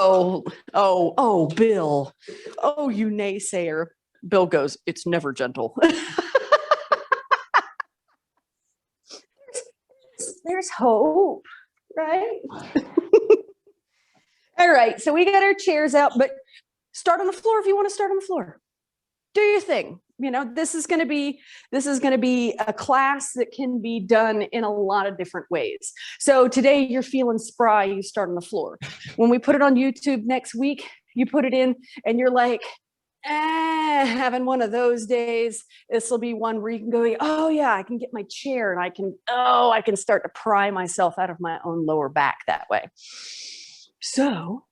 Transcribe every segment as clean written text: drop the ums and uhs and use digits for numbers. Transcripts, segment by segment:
Bill. Oh, you naysayer. Bill goes, it's never gentle. There's hope, right? All right, so we got our chairs out, but start on the floor if you want to start on the floor. Do your thing. You know, this is going to be a class that can be done in a lot of different ways. So today you're feeling spry, you start on the floor. When we put it on YouTube next week, you put it in and you're like, having one of those days. This will be one where you can go, oh yeah, I can get my chair and I can start to pry myself out of my own lower back that way. So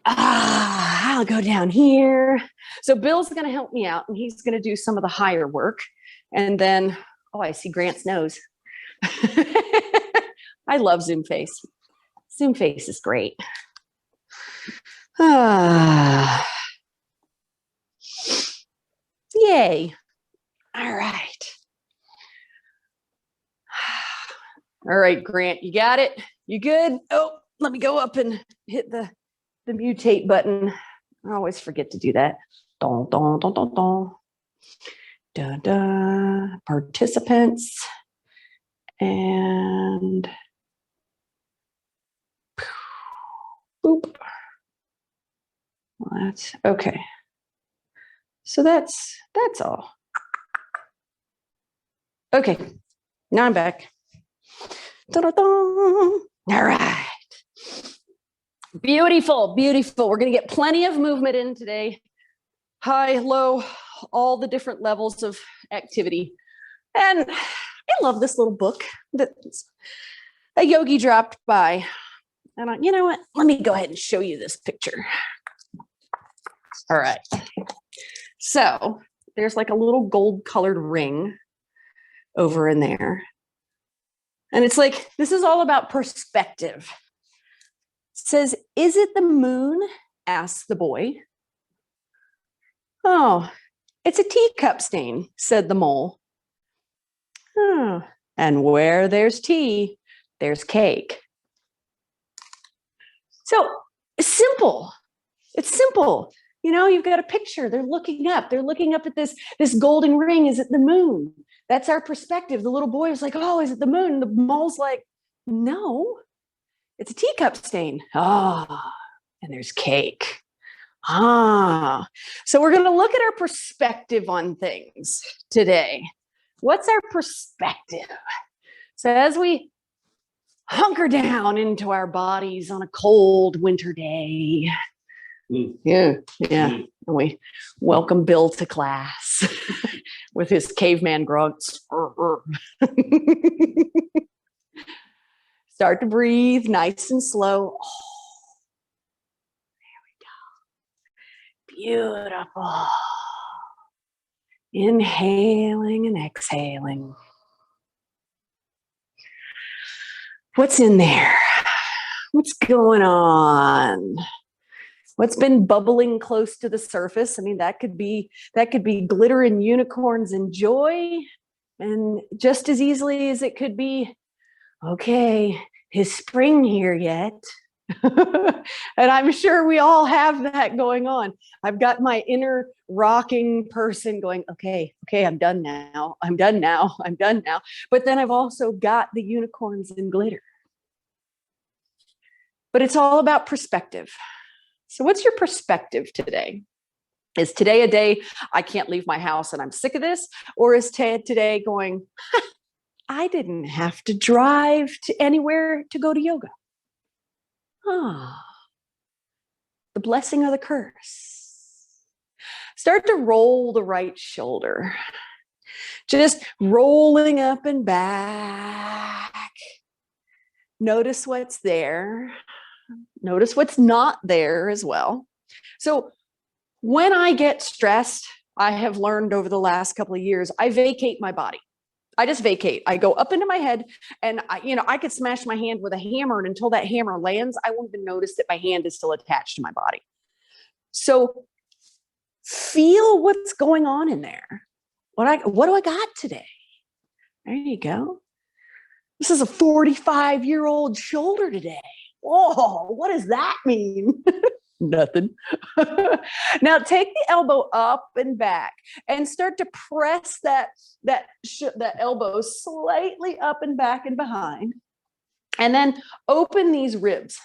I'll go down here. So Bill's going to help me out and he's going to do some of the higher work. And then, I see Grant's nose. I love Zoom Face. Zoom Face is great. Yay. All right. All right, Grant, you got it? You good? Oh, let me go up and hit the mutate button. I always forget to do that. Don, don, don, don, don. Da, da. Participants. And boop. Well, that's okay. So that's all. Okay, now I'm back. Da-da-da. All right. Beautiful, beautiful. We're going to get plenty of movement in today. High, low, all the different levels of activity. And I love this little book that a yogi dropped by. And you know what? Let me go ahead and show you this picture. All right. So there's like a little gold colored ring over in there. And it's like, this is all about perspective. It says, is it the moon? Asked the boy. Oh, it's a teacup stain, said the mole. Oh, and where there's tea, there's cake. So simple. It's simple. You know, you've got a picture. They're looking up. They're looking up at this golden ring. Is it the moon? That's our perspective. The little boy is like, oh, is it the moon? The mole's like, no, it's a teacup stain. Ah, and there's cake. Ah, so we're going to look at our perspective on things today. What's our perspective? So as we hunker down into our bodies on a cold winter day, yeah. And we welcome Bill to class with his caveman grunts. Start to breathe nice and slow. Oh, there we go. Beautiful. Inhaling and exhaling. What's in there? What's going on? What's been bubbling close to the surface? I mean, that could be glitter and unicorns and joy. And just as easily as it could be, okay, is spring here yet? And I'm sure we all have that going on. I've got my inner rocking person going, okay, I'm done now. But then I've also got the unicorns and glitter. But it's all about perspective. So what's your perspective today? Is today a day I can't leave my house and I'm sick of this? Or is today going, I didn't have to drive to anywhere to go to yoga? The blessing or the curse? Start to roll the right shoulder. Just rolling up and back. Notice what's there. Notice what's not there as well. So when I get stressed, I have learned over the last couple of years, I vacate my body. I just vacate. I go up into my head and I could smash my hand with a hammer, and until that hammer lands, I won't even notice that my hand is still attached to my body. So feel what's going on in there. What do I got today? There you go. This is a 45-year-old shoulder today. Oh, what does that mean? Nothing. Now take the elbow up and back and start to press that elbow slightly up and back and behind. And then open these ribs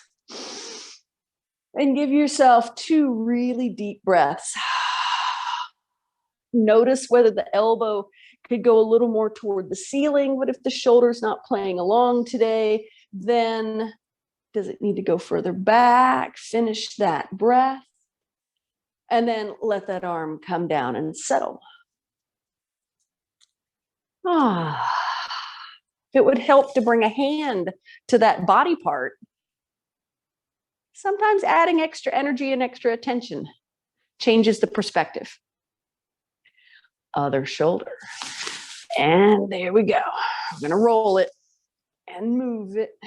and give yourself 2 really deep breaths. Notice whether the elbow could go a little more toward the ceiling, but if the shoulder's not playing along today, then does it need to go further back? Finish that breath. And then let that arm come down and settle. It would help to bring a hand to that body part. Sometimes adding extra energy and extra attention changes the perspective. Other shoulder. And there we go. I'm going to roll it and move it.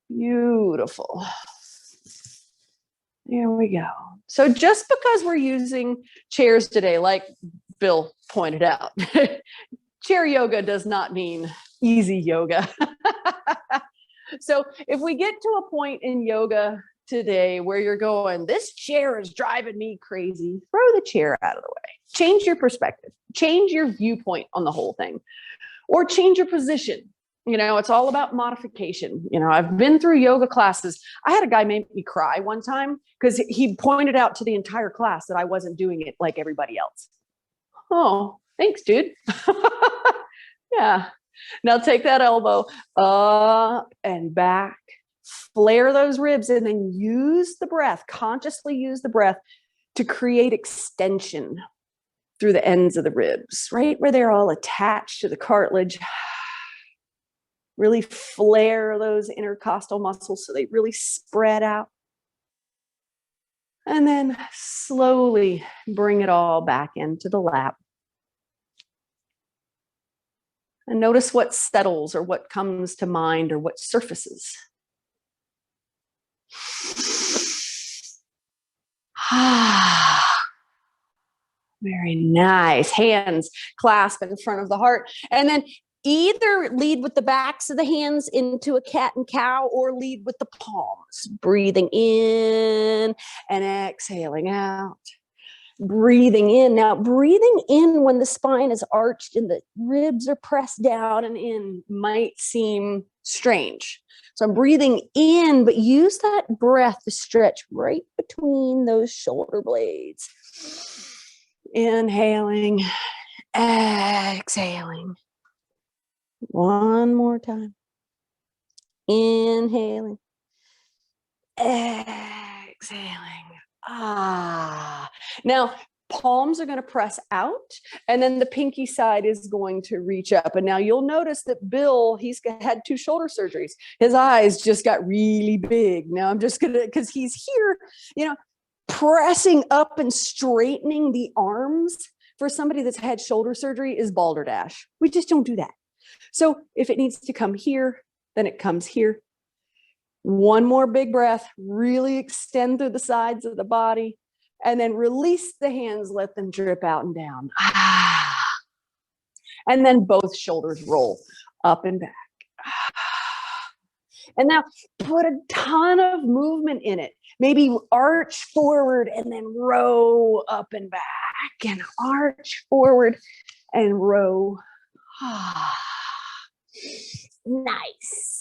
Beautiful. There we go. So just because we're using chairs today, like Bill pointed out, chair yoga does not mean easy yoga. So if we get to a point in yoga today where you're going, this chair is driving me crazy, throw the chair out of the way. Change your perspective. Change your viewpoint on the whole thing. Or change your position. You know, it's all about modification. You know, I've been through yoga classes. I had a guy make me cry one time because he pointed out to the entire class that I wasn't doing it like everybody else. Oh, thanks, dude. Yeah. Now take that elbow up and back. Flare those ribs and then use the breath, consciously use the breath to create extension through the ends of the ribs, right where they're all attached to the cartilage. Really flare those intercostal muscles so they really spread out. And then slowly bring it all back into the lap. And notice what settles or what comes to mind or what surfaces. Very nice. Hands clasp in front of the heart. And then either lead with the backs of the hands into a cat and cow or lead with the palms. Breathing in and exhaling out. Breathing in. Now, breathing in when the spine is arched and the ribs are pressed down and in might seem strange. So I'm breathing in, but use that breath to stretch right between those shoulder blades. Inhaling, exhaling. One more time. Inhaling, exhaling. Now, palms are going to press out, and then the pinky side is going to reach up. And now you'll notice that Bill, he's had 2 shoulder surgeries. His eyes just got really big. Now I'm just going to, because he's here, you know, pressing up and straightening the arms for somebody that's had shoulder surgery is balderdash. We just don't do that. So if it needs to come here, then it comes here. One more big breath, really extend through the sides of the body, and then release the hands, let them drip out and down. And then both shoulders roll up and back. And now put a ton of movement in it. Maybe arch forward and then row up and back, and arch forward and row. Nice.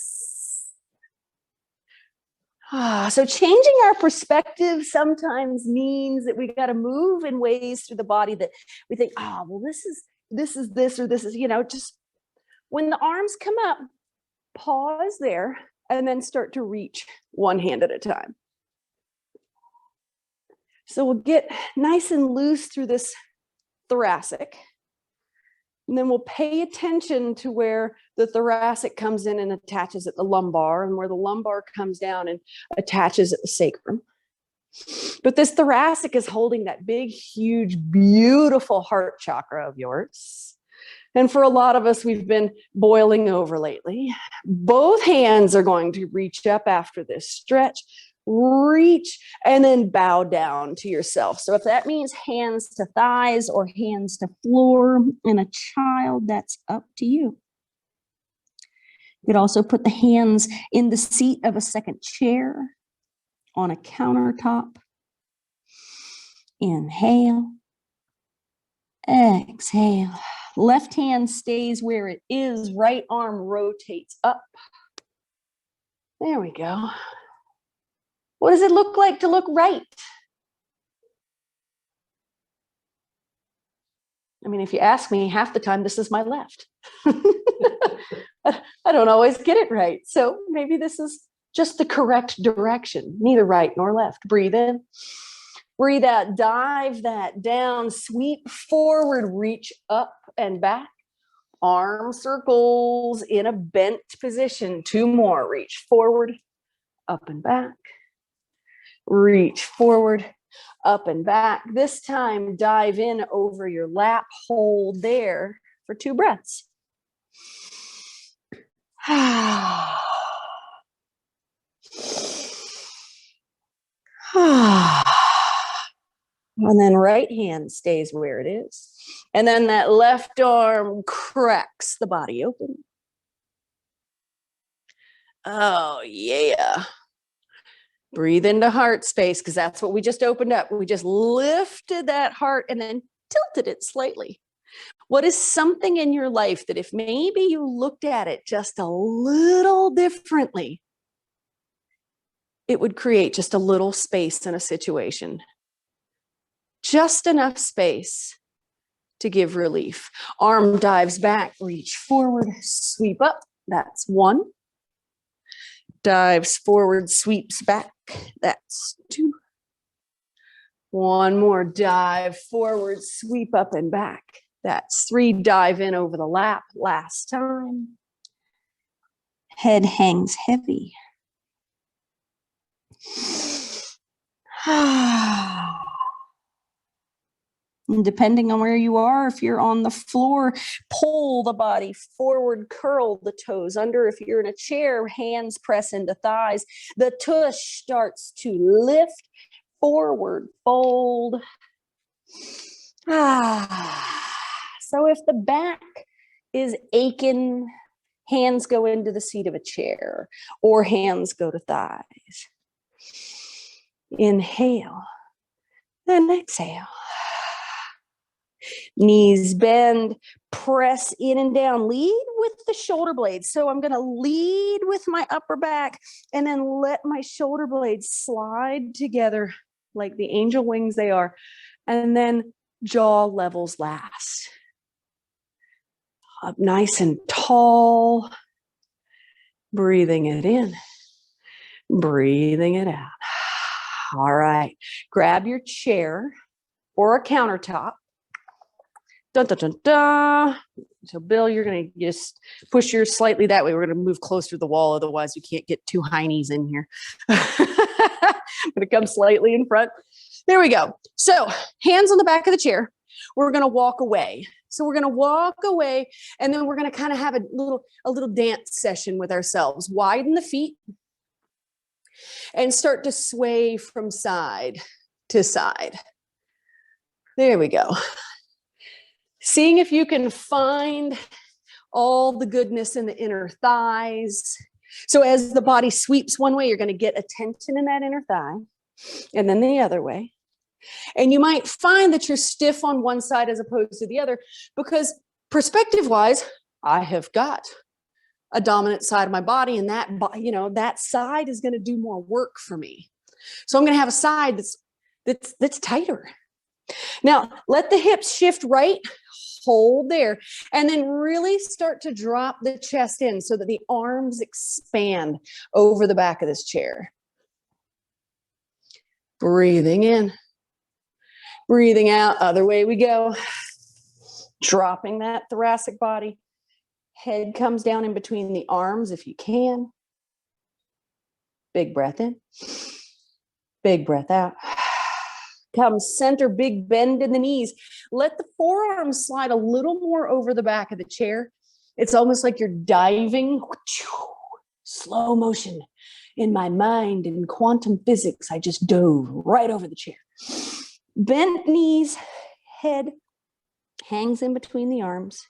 So changing our perspective sometimes means that we got to move in ways through the body that we think, oh, well, this is this, or this is, you know, just when the arms come up, pause there and then start to reach one hand at a time. So we'll get nice and loose through this thoracic. And then we'll pay attention to where the thoracic comes in and attaches at the lumbar, and where the lumbar comes down and attaches at the sacrum. But this thoracic is holding that big, huge, beautiful heart chakra of yours. And for a lot of us, we've been boiling over lately. Both hands are going to reach up after this stretch. Reach and then bow down to yourself. So if that means hands to thighs or hands to floor in a child, that's up to you. You could also put the hands in the seat of a second chair on a countertop. Inhale. Exhale. Left hand stays where it is. Right arm rotates up. There we go. What does it look like to look right? I mean, if you ask me, half the time, this is my left. I don't always get it right. So maybe this is just the correct direction, neither right nor left. Breathe in, breathe out, dive that down, sweep forward, reach up and back. Arm circles in a bent position. 2 more, reach forward, up and back. Reach forward, up and back. This time, dive in over your lap, hold there for 2 breaths. And then right hand stays where it is. And then that left arm cracks the body open. Oh, yeah. Breathe into heart space, because that's what we just opened up. We just lifted that heart and then tilted it slightly. What is something in your life that if maybe you looked at it just a little differently, it would create just a little space in a situation? Just enough space to give relief. Arm dives back, reach forward, sweep up. That's 1. Dives forward, sweeps back. That's 2. 1 more, dive forward, sweep up and back. That's 3. Dive in over the lap. Last time. Head hangs heavy. And depending on where you are, if you're on the floor, pull the body forward, curl the toes under. If you're in a chair, hands press into thighs. The tush starts to lift forward, fold. So if the back is aching, hands go into the seat of a chair or hands go to thighs. Inhale, then exhale. Knees bend, press in and down, lead with the shoulder blades. So I'm going to lead with my upper back and then let my shoulder blades slide together like the angel wings they are. And then jaw levels last. Up nice and tall, breathing it in, breathing it out. All right, grab your chair or a countertop. Dun, dun, dun, dun. So Bill, you're going to just push yours slightly that way. We're going to move closer to the wall. Otherwise, you can't get 2 heinies in here. I'm going to come slightly in front. There we go. So hands on the back of the chair. We're going to walk away. So we're going to walk away, and then we're going to kind of have a little dance session with ourselves. Widen the feet and start to sway from side to side. There we go. Seeing if you can find all the goodness in the inner thighs. So as the body sweeps one way, you're going to get a tension in that inner thigh, and then the other way. And you might find that you're stiff on one side as opposed to the other, because perspective-wise, I have got a dominant side of my body, and that side is going to do more work for me. So I'm going to have a side that's tighter. Now, let the hips shift right, hold there, and then really start to drop the chest in so that the arms expand over the back of this chair. Breathing in. Breathing out, other way we go. Dropping that thoracic body. Head comes down in between the arms if you can. Big breath in. Big breath out. Come center, big bend in the knees. Let the forearms slide a little more over the back of the chair. It's almost like you're diving. Slow motion. In my mind, in quantum physics, I just dove right over the chair. Bent knees, head hangs in between the arms.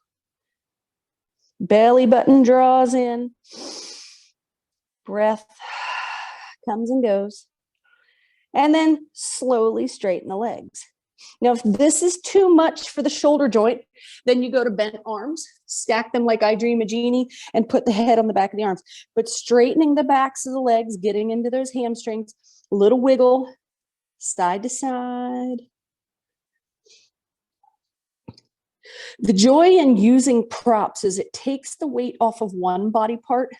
Belly button draws in. Breath comes and goes. And then slowly straighten the legs. Now, if this is too much for the shoulder joint, then you go to bent arms, stack them like I Dream a Genie, and put the head on the back of the arms. But straightening the backs of the legs, getting into those hamstrings, a little wiggle, side to side. The joy in using props is it takes the weight off of one body part,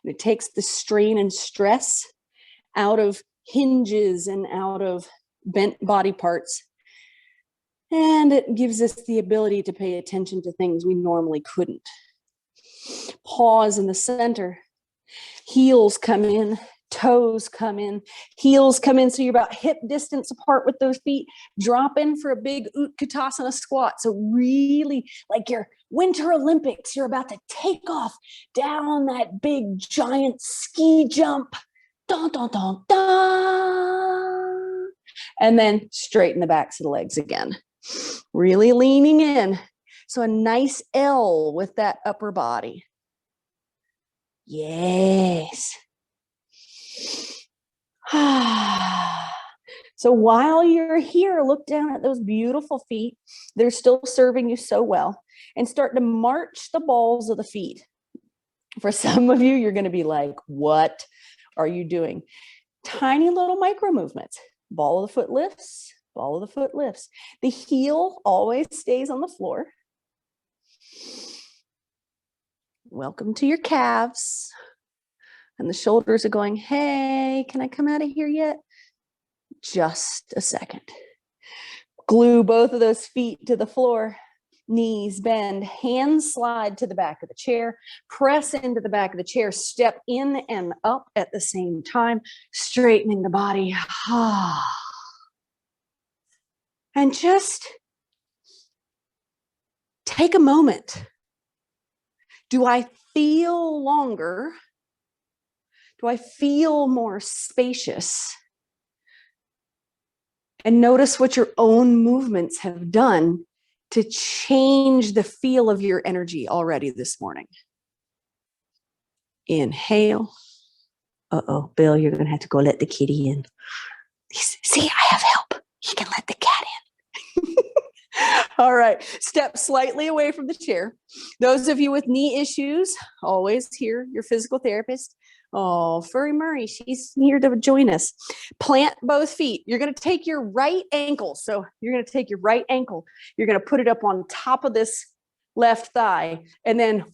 and it takes the strain and stress out of hinges and out of bent body parts. And it gives us the ability to pay attention to things we normally couldn't. Pause in the center. Heels come in, toes come in, heels come in. So you're about hip distance apart with those feet. Drop in for a big Utkatasana squat. So really like your Winter Olympics, you're about to take off down that big giant ski jump. Dun, dun, dun, dun. And then straighten the backs of the legs again. Really leaning in. So a nice L with that upper body. Yes. So while you're here, look down at those beautiful feet. They're still serving you so well. And start to march the balls of the feet. For some of you, you're going to be like, what are you doing? Tiny little micro movements. Ball of the foot lifts. Ball of the foot lifts. The heel always stays on the floor. Welcome to your calves. And the shoulders are going, hey, can I come out of here yet? Just a second. Glue both of those feet to the floor. Knees bend, hands slide to the back of the chair, press into the back of the chair, step in and up at the same time, straightening the body. And just take a moment. Do I feel longer? Do I feel more spacious? And notice what your own movements have done to change the feel of your energy already this morning. Inhale. Uh-oh, Bill, you're going to have to go let the kitty in. See, I have help. He can let the cat in. All right, step slightly away from the chair. Those of you with knee issues, always here, your physical therapist. Oh, Furry Murray, she's here to join us. Plant both feet. You're going to take your right ankle. So you're going to take your right ankle. You're going to put it up on top of this left thigh and then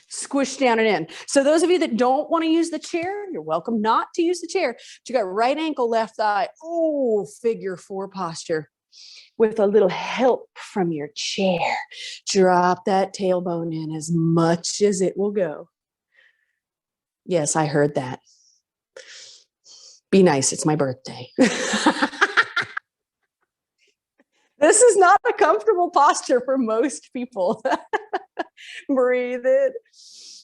squish down and in. So those of you that don't want to use the chair, you're welcome not to use the chair. But you got right ankle, left thigh. Oh, figure four posture. With a little help from your chair. Drop that tailbone in as much as it will go. Yes, I heard that. Be nice. It's my birthday. This is not a comfortable posture for most people. Breathe in,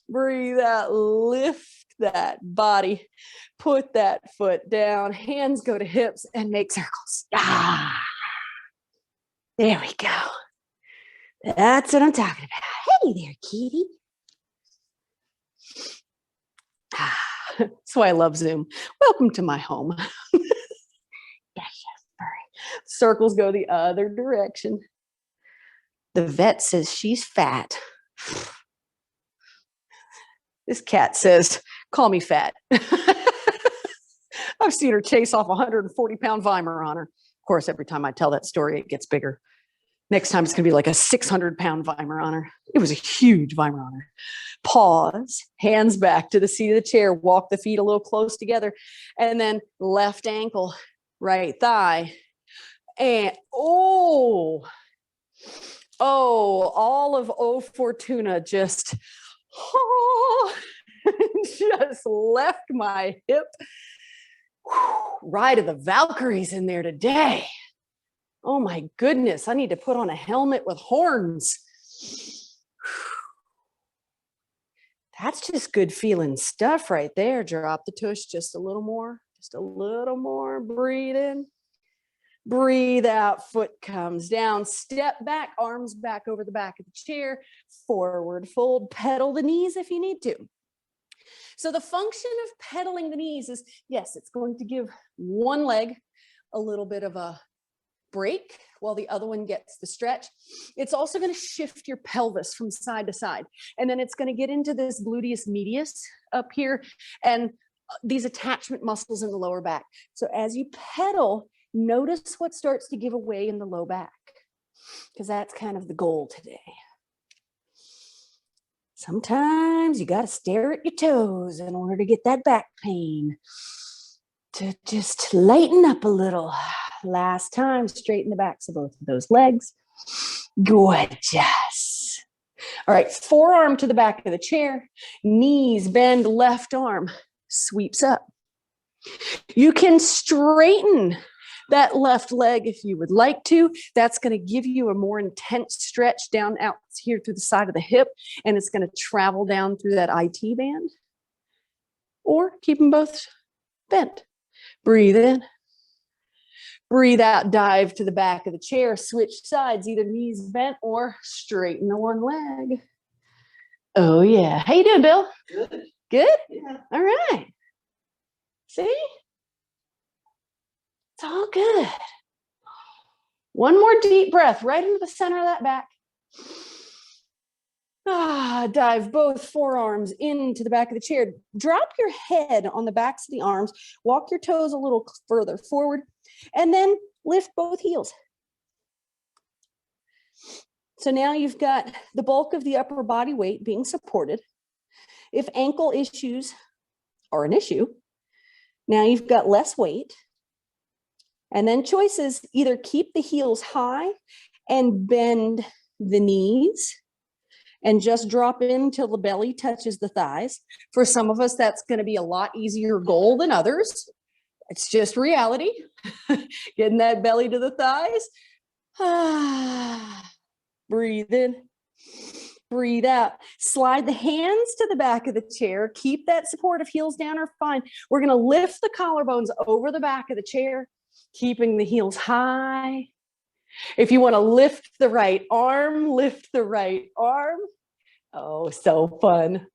breathe out, lift that body, put that foot down, hands go to hips and make circles. There we go. That's what I'm talking about. Hey there, kitty. That's why I love Zoom. Welcome to my home. Yes, furry. Circles go the other direction. The vet says she's fat. This cat says, call me fat. I've seen her chase off a 140-pound Weimar on her. Of course, every time I tell that story, it gets bigger. Next time it's going to be like a 600-pound Weimar on her. It was a huge Weimar on her. Pause, hands back to the seat of the chair, walk the feet a little close together, and then left ankle, right thigh. And all of O Fortuna just left my hip. Ride of the Valkyries in there today. Oh my goodness, I need to put on a helmet with horns. That's just good feeling stuff right there. Drop the tush just a little more, breathe in. Breathe out, foot comes down, step back, arms back over the back of the chair, forward fold, pedal the knees if you need to. So the function of pedaling the knees is, yes, it's going to give one leg a little bit of a break while the other one gets the stretch. It's also going to shift your pelvis from side to side. And then it's going to get into this gluteus medius up here and these attachment muscles in the lower back. So as you pedal, notice what starts to give away in the low back, because that's kind of the goal today. Sometimes you got to stare at your toes in order to get that back pain to just lighten up a little. Last time, straighten the backs of both of those legs. Gorgeous. All right, forearm to the back of the chair, knees bend, left arm sweeps up. You can straighten that left leg if you would like to. That's going to give you a more intense stretch down out here through the side of the hip, and it's going to travel down through that IT band. Or keep them both bent. Breathe in. Breathe out, dive to the back of the chair, switch sides, either knees bent or straighten the one leg. Oh yeah. How you doing, Bill? Good. Good? Yeah. All right. See? It's all good. One more deep breath right into the center of that back. Dive both forearms into the back of the chair. Drop your head on the backs of the arms. Walk your toes a little further forward. And then lift both heels. So now you've got the bulk of the upper body weight being supported. If ankle issues are an issue, now you've got less weight. And then choices, either keep the heels high and bend the knees and just drop in until the belly touches the thighs. For some of us, that's going to be a lot easier goal than others. It's just reality. Getting that belly to the thighs. Breathe in. Breathe out. Slide the hands to the back of the chair. Keep that support. If heels down are fine. We're going to lift the collarbones over the back of the chair, keeping the heels high. If you want to lift the right arm, lift the right arm. Oh, so fun.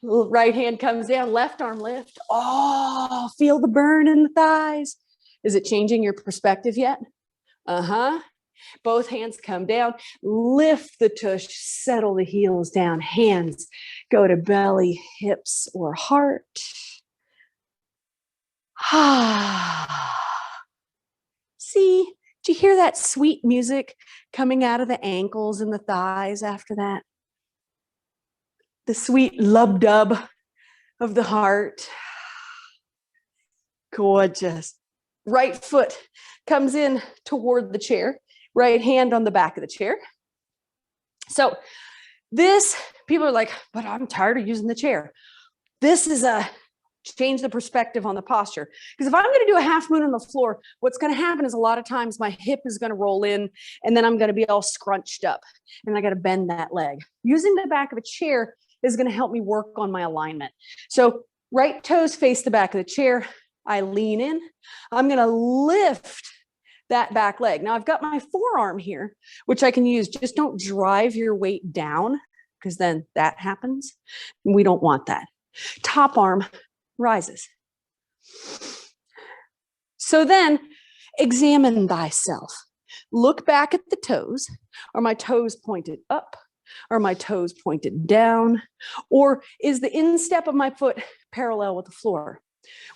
Right hand comes down, left arm lift. Oh, feel the burn in the thighs. Is it changing your perspective yet? Both hands come down, lift the tush, settle the heels down. Hands go to belly, hips, or heart. See, do you hear that sweet music coming out of the ankles and the thighs after that? The sweet lub-dub of the heart. Gorgeous. Right foot comes in toward the chair. Right hand on the back of the chair. So this, people are like, but I'm tired of using the chair. This is a change the perspective on the posture. Because if I'm going to do a half moon on the floor, what's going to happen is a lot of times my hip is going to roll in and then I'm going to be all scrunched up and I got to bend that leg. Using the back of a chair is going to help me work on my alignment. So right toes face the back of the chair. I lean in. I'm going to lift that back leg. Now I've got my forearm here, which I can use. Just don't drive your weight down because then that happens. We don't want that. Top arm rises. So then examine thyself. Look back at the toes. Are my toes pointed up? Are my toes pointed down? Or is the instep of my foot parallel with the floor?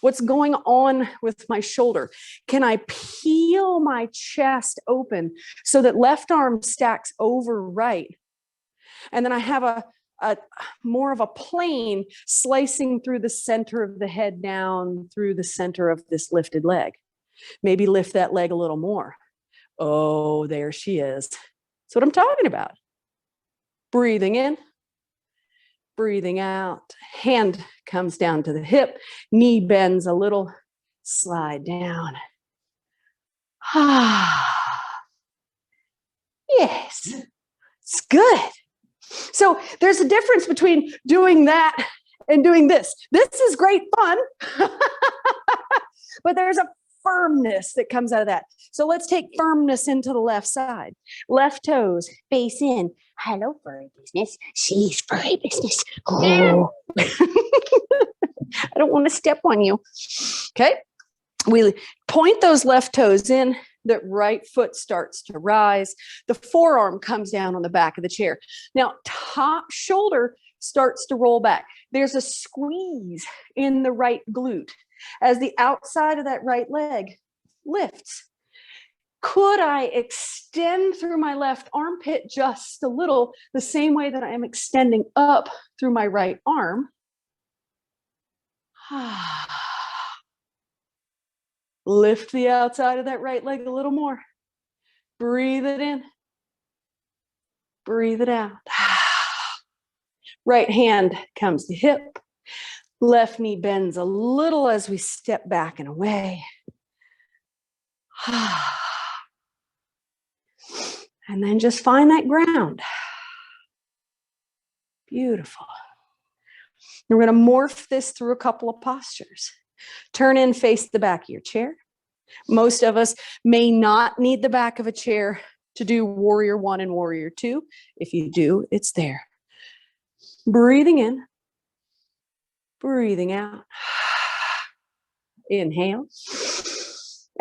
What's going on with my shoulder? Can I peel my chest open so that left arm stacks over right? And then I have a more of a plane slicing through the center of the head down through the center of this lifted leg. Maybe lift that leg a little more. Oh, there she is. That's what I'm talking about. Breathing in, breathing out. Hand comes down to the hip, knee bends a little, slide down. Yes, it's good. So there's a difference between doing that and doing this. This is great fun, but there's a firmness that comes out of that. So let's take firmness into the left side. Left toes face in. Hello, furry business. She's furry business. Oh. I don't want to step on you. Okay. We point those left toes in. The right foot starts to rise. The forearm comes down on the back of the chair. Now, top shoulder starts to roll back. There's a squeeze in the right glute as the outside of that right leg lifts. Could I extend through my left armpit just a little, the same way that I am extending up through my right arm? Lift the outside of that right leg a little more. Breathe it in. Breathe it out. Right hand comes to hip. Left knee bends a little as we step back and away. And then just find that ground. Beautiful. We're going to morph this through a couple of postures. Turn in, face the back of your chair. Most of us may not need the back of a chair to do warrior 1 and warrior 2. If you do, it's there. Breathing in, breathing out. Inhale.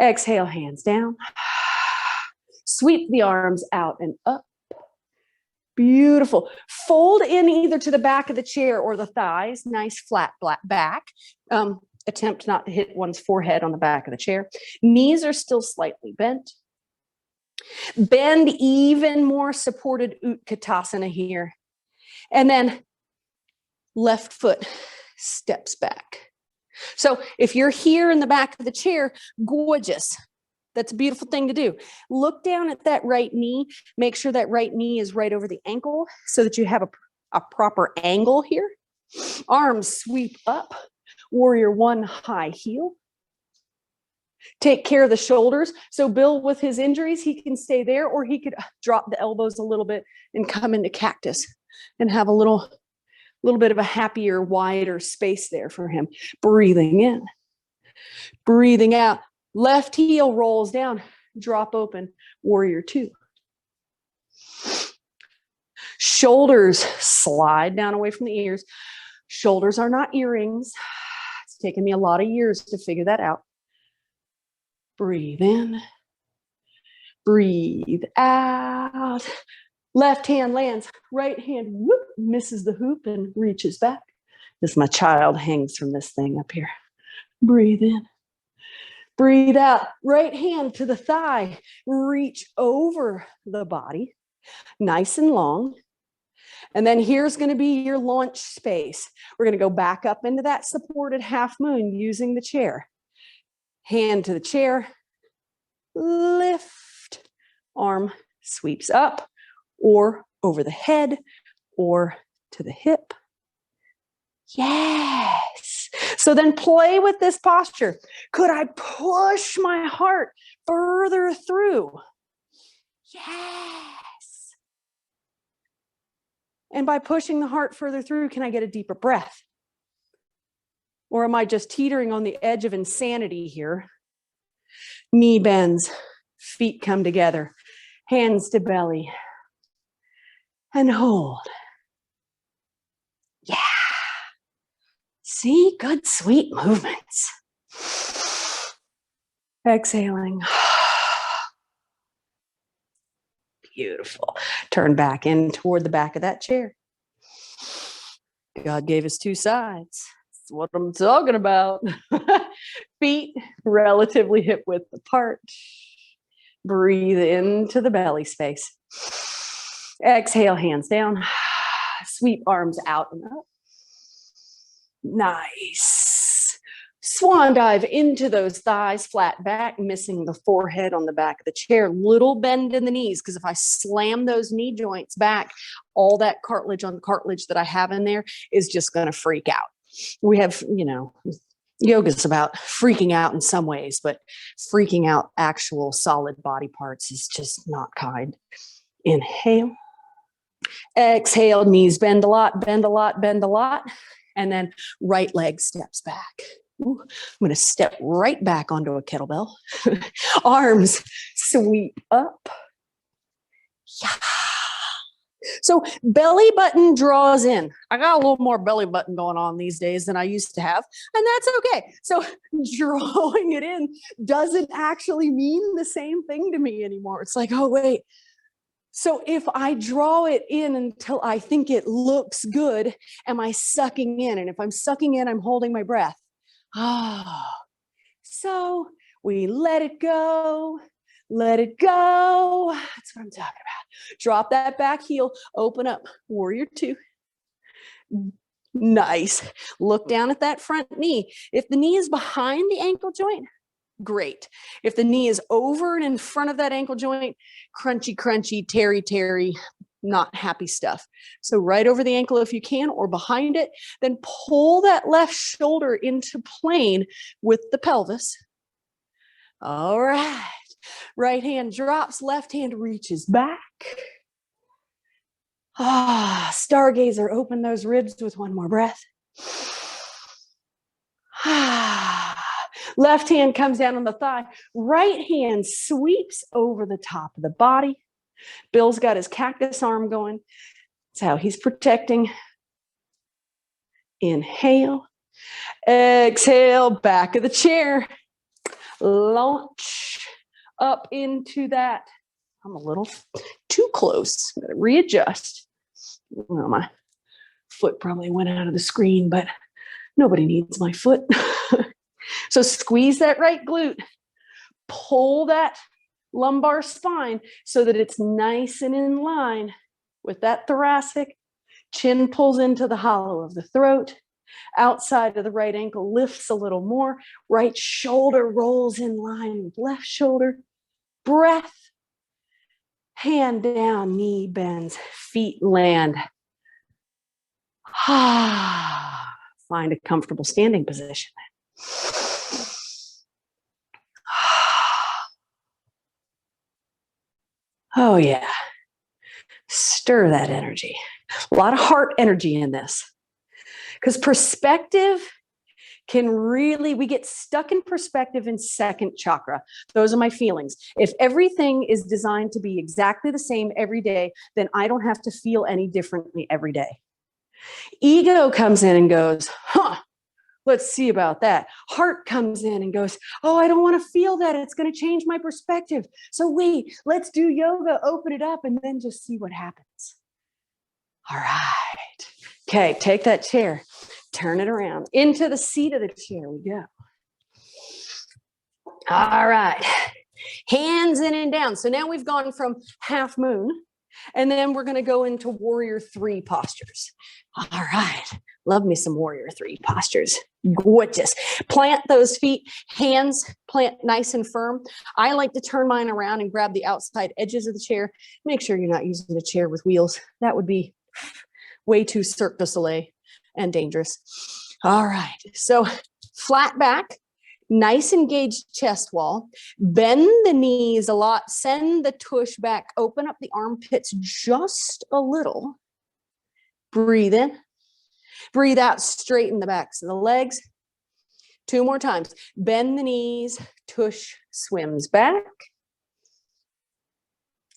Exhale, hands down. Sweep the arms out and up. Beautiful. Fold in either to the back of the chair or the thighs. Nice flat back. Attempt not to hit one's forehead on the back of the chair. Knees are still slightly bent. Bend even more, supported Utkatasana here. And then left foot steps back. So if you're here in the back of the chair, gorgeous. That's a beautiful thing to do. Look down at that right knee. Make sure that right knee is right over the ankle so that you have a proper angle here. Arms sweep up. Warrior 1, high heel. Take care of the shoulders. So Bill, with his injuries, he can stay there, or he could drop the elbows a little bit and come into cactus and have a little bit of a happier, wider space there for him. Breathing in, breathing out. Left heel rolls down, drop open, warrior 2. Shoulders slide down away from the ears. Shoulders are not earrings. It's taken me a lot of years to figure that out. Breathe in, breathe out. Left hand lands, right hand whoop, misses the hoop and reaches back. As my child hangs from this thing up here. Breathe in. Breathe out. Right hand to the thigh. Reach over the body. Nice and long. And then here's going to be your launch space. We're going to go back up into that supported half moon using the chair. Hand to the chair. Lift. Arm sweeps up or over the head or to the hip. Yes. So then play with this posture. Could I push my heart further through? Yes. And by pushing the heart further through, can I get a deeper breath? Or am I just teetering on the edge of insanity here? Knee bends, feet come together, hands to belly, and hold. Yeah. See, good, sweet movements. Exhaling. Beautiful. Turn back in toward the back of that chair. God gave us 2 sides. That's what I'm talking about. Feet relatively hip width apart. Breathe into the belly space. Exhale, hands down. Sweep arms out and up. Nice. Swan dive into those thighs, flat back, missing the forehead on the back of the chair. Little bend in the knees, because if I slam those knee joints back, all that cartilage on cartilage that I have in there is just going to freak out. We have, yoga's about freaking out in some ways, but freaking out actual solid body parts is just not kind. Inhale. Exhale, knees bend a lot, bend a lot, bend a lot. And then right leg steps back. Ooh, I'm going to step right back onto a kettlebell. Arms sweep up. Yeah. So belly button draws in. I got a little more belly button going on these days than I used to have, and that's okay. So drawing it in doesn't actually mean the same thing to me anymore. It's like, oh, wait. So if I draw it in until I think it looks good, am I sucking in? And if I'm sucking in, I'm holding my breath. Ah. So we let it go. Let it go. That's what I'm talking about. Drop that back heel, open up, warrior two. Nice. Look down at that front knee. If the knee is behind the ankle joint, great. If the knee is over and in front of that ankle joint, crunchy, crunchy, terry, not happy stuff. So right over the ankle if you can, or behind it, then pull that left shoulder into plane with the pelvis. All right. Right hand drops, left hand reaches back. Ah, stargazer, open those ribs with one more breath. Ah, left hand comes down on the thigh. Right hand sweeps over the top of the body. Bill's got his cactus arm going. That's how he's protecting. Inhale. Exhale, back of the chair. Launch up into that. I'm a little too close. I'm going to readjust. Well, my foot probably went out of the screen, but nobody needs my foot. So squeeze that right glute. Pull that lumbar spine so that it's nice and in line with that thoracic. Chin pulls into the hollow of the throat. Outside of the right ankle lifts a little more. Right shoulder rolls in line with left shoulder. Breath. Hand down, knee bends, feet land. Find a comfortable standing position. Oh, yeah. Stir that energy. A lot of heart energy in this. Because perspective can really, we get stuck in perspective in second chakra. Those are my feelings. If everything is designed to be exactly the same every day, then I don't have to feel any differently every day. Ego comes in and goes, let's see about that. Heart comes in and goes, oh, I don't want to feel that. It's going to change my perspective. So wait, let's do yoga, open it up, and then just see what happens. All right. Okay, take that chair, turn it around. Into the seat of the chair we go. All right. Hands in and down. So now we've gone from half moon, and then we're going to go into warrior three postures. All right. Love me some warrior three postures. Gorgeous. Plant those feet, hands plant nice and firm. I like to turn mine around and grab the outside edges of the chair. Make sure you're not using the chair with wheels. That would be way too Cirque du Soleil and dangerous. All right. So flat back, nice engaged chest wall. Bend the knees a lot. Send the tush back. Open up the armpits just a little. Breathe in. Breathe out, straighten the backs of the legs. 2 more times. Bend the knees, tush swims back.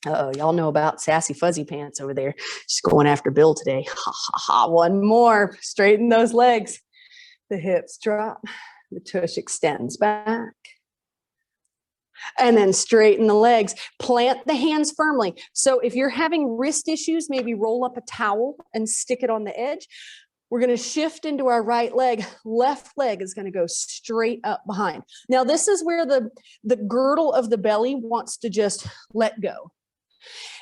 Uh-oh, y'all know about Sassy Fuzzy Pants over there. She's going after Bill today. Ha, ha, ha. 1 more. Straighten those legs. The hips drop. The tush extends back. And then straighten the legs. Plant the hands firmly. So if you're having wrist issues, maybe roll up a towel and stick it on the edge. We're going to shift into our right leg. Left leg is going to go straight up behind. Now, this is where the girdle of the belly wants to just let go.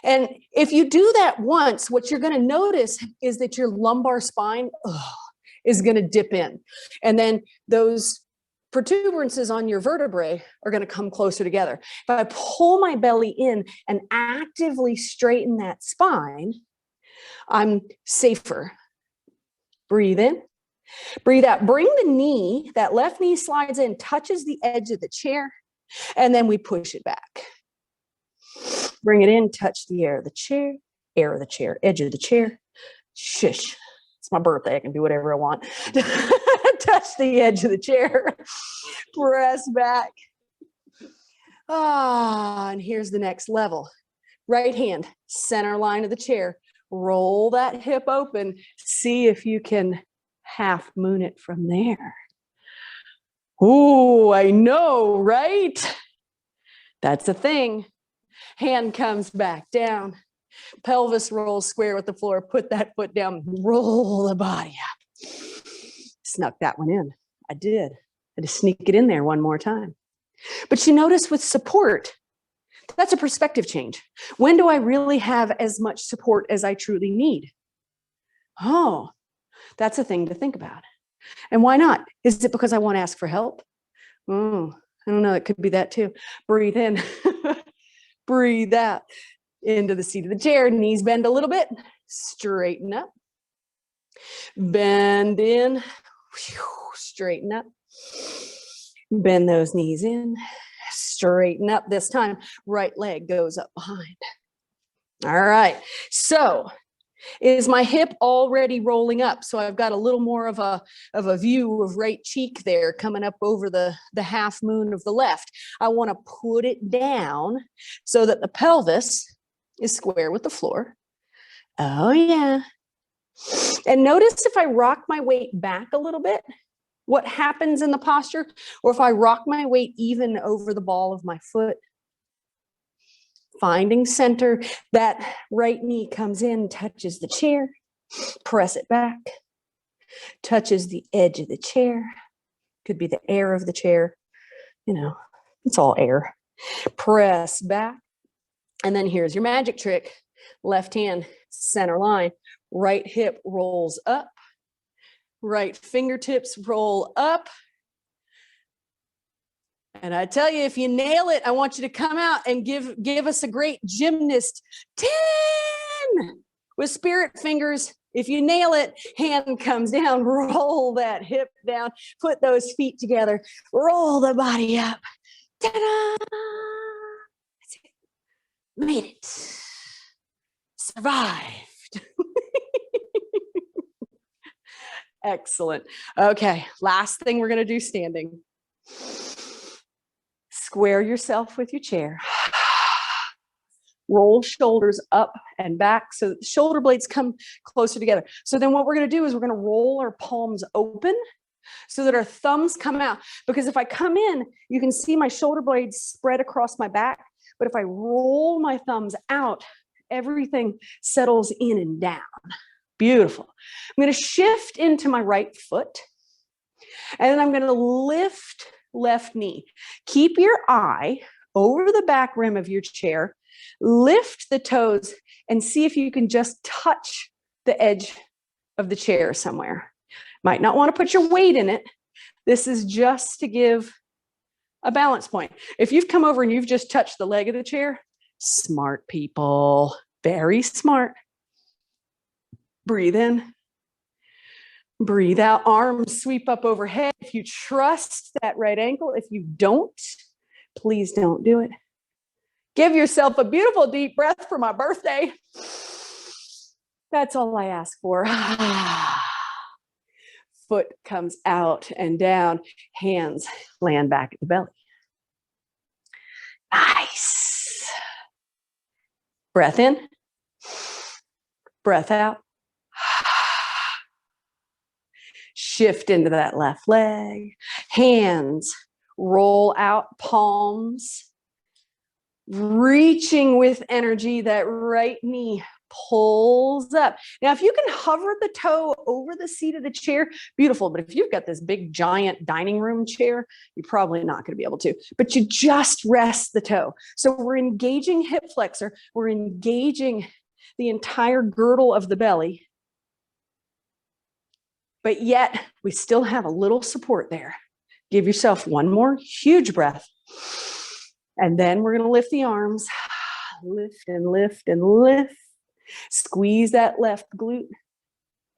And if you do that once, what you're going to notice is that your lumbar spine is going to dip in. And then those protuberances on your vertebrae are going to come closer together. If I pull my belly in and actively straighten that spine, I'm safer. Breathe in, breathe out. Bring the knee, that left knee slides in, touches the edge of the chair, and then we push it back. Bring it in, touch the air of the chair, edge of the chair. Shush. It's my birthday. I can do whatever I want. Touch the edge of the chair. Press back. And here's the next level. Right hand, center line of the chair. Roll that hip open. See if you can half moon it from there. Oh, I know, right? That's a thing. Hand comes back down. Pelvis rolls square with the floor. Put that foot down. Roll the body up. Snuck that one in. I did. I had to sneak it in there one more time. But you notice with support, that's a perspective change. When do I really have as much support as I truly need? Oh, that's a thing to think about. And why not? Is it because I want to ask for help? Oh, I don't know. It could be that too. Breathe in. Breathe out. Into the seat of the chair. Knees bend a little bit. Straighten up. Bend in. Straighten up. Bend those knees in. Straighten up this time. Right leg goes up behind. All right. So is my hip already rolling up? So I've got a little more of a view of right cheek there coming up over the half moon of the left. I want to put it down so that the pelvis is square with the floor. Oh, yeah. And notice if I rock my weight back a little bit, what happens in the posture, or if I rock my weight even over the ball of my foot. Finding center, that right knee comes in, touches the chair, press it back, touches the edge of the chair, could be the air of the chair, it's all air. Press back, and then here's your magic trick. Left hand, center line, right hip rolls up, right fingertips roll up. And I tell you, if you nail it, I want you to come out and give us a great gymnast 10 with spirit fingers. If you nail it, hand comes down, roll that hip down, put those feet together, roll the body up. Ta-da! That's it. Made it. Survived. Excellent. Okay, last thing we're going to do standing. Square yourself with your chair. Roll shoulders up and back so that the shoulder blades come closer together. So then what we're going to do is we're going to roll our palms open so that our thumbs come out. Because if I come in, you can see my shoulder blades spread across my back. But if I roll my thumbs out, everything settles in and down. Beautiful. I'm going to shift into my right foot. And then I'm going to lift left knee. Keep your eye over the back rim of your chair. Lift the toes and see if you can just touch the edge of the chair somewhere. Might not want to put your weight in it. This is just to give a balance point. If you've come over and you've just touched the leg of the chair, smart people, very smart. Breathe in. Breathe out, arms sweep up overhead. If you trust that right ankle, if you don't, please don't do it. Give yourself a beautiful deep breath for my birthday. That's all I ask for. Foot comes out and down. Hands land back at the belly. Nice. Breath in. Breath out. Shift into that left leg. Hands roll out, palms. Reaching with energy, that right knee pulls up. Now, if you can hover the toe over the seat of the chair, beautiful. But if you've got this big, giant dining room chair, you're probably not going to be able to. But you just rest the toe. So we're engaging hip flexor. We're engaging the entire girdle of the belly. But yet, we still have a little support there. Give yourself one more huge breath. And then we're going to lift the arms. Lift and lift and lift. Squeeze that left glute.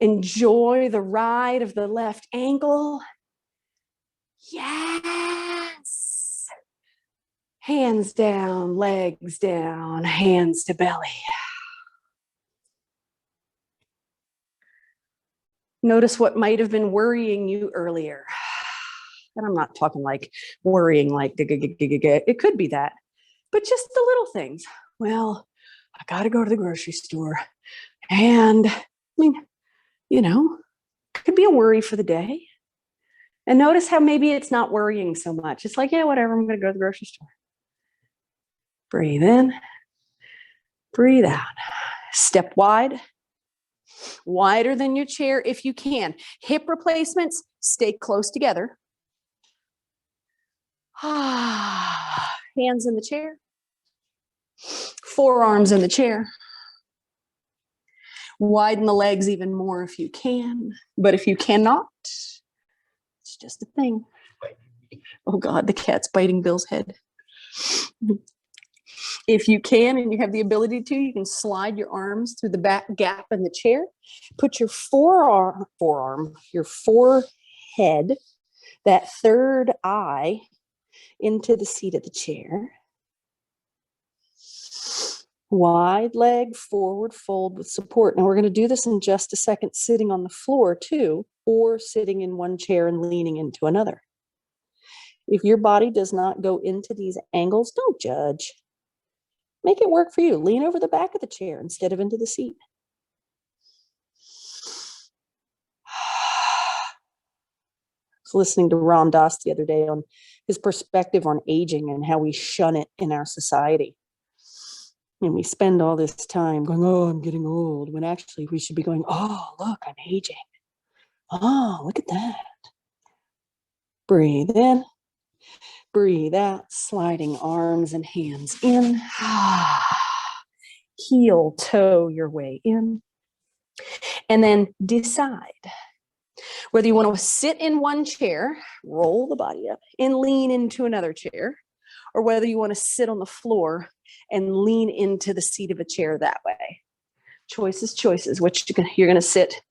Enjoy the ride of the left ankle. Yes. Hands down, legs down, hands to belly. Notice what might have been worrying you earlier. And I'm not talking like worrying like, it could be that, but just the little things. Well, I got to go to the grocery store. And I mean, could be a worry for the day. And notice how maybe it's not worrying so much. It's like, yeah, whatever, I'm going to go to the grocery store. Breathe in, breathe out. Step wide, wider than your chair if you can. Hip replacements, stay close together. Hands in the chair. Forearms in the chair. Widen the legs even more if you can. But if you cannot, it's just a thing. Oh God, the cat's biting Bill's head. If you can and you have the ability to, you can slide your arms through the back gap in the chair. Put your forehead, that third eye, into the seat of the chair. Wide leg, forward fold with support. Now we're going to do this in just a second, sitting on the floor too, or sitting in one chair and leaning into another. If your body does not go into these angles, don't judge. Make it work for you. Lean over the back of the chair instead of into the seat. I was listening to Ram Dass the other day on his perspective on aging and how we shun it in our society. And we spend all this time going, oh, I'm getting old, when actually we should be going, oh, look, I'm aging. Oh, look at that. Breathe in, breathe out, sliding arms and hands in. Heel toe your way in. And then decide whether you want to sit in one chair, roll the body up, and lean into another chair, or whether you want to sit on the floor and lean into the seat of a chair that way. Choices, which you're going to sit.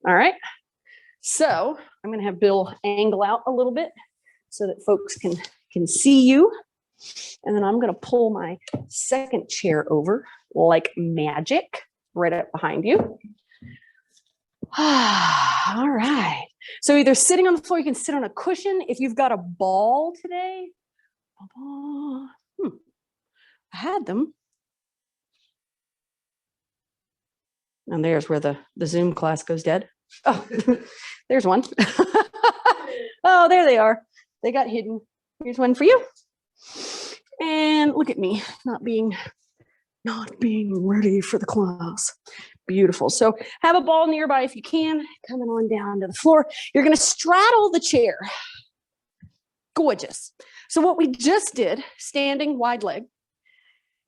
All right. So I'm going to have Bill angle out a little bit so that folks can see you. And then I'm going to pull my second chair over like magic right up behind you. All right. So either sitting on the floor, you can sit on a cushion. If you've got a ball today, I had them. And there's where the Zoom class goes dead. Oh, there's one. Oh, there they are. They got hidden. Here's one for you. And look at me, not being ready for the class. Beautiful. So have a ball nearby if you can. Coming on down to the floor. You're going to straddle the chair. Gorgeous. So what we just did, standing wide leg,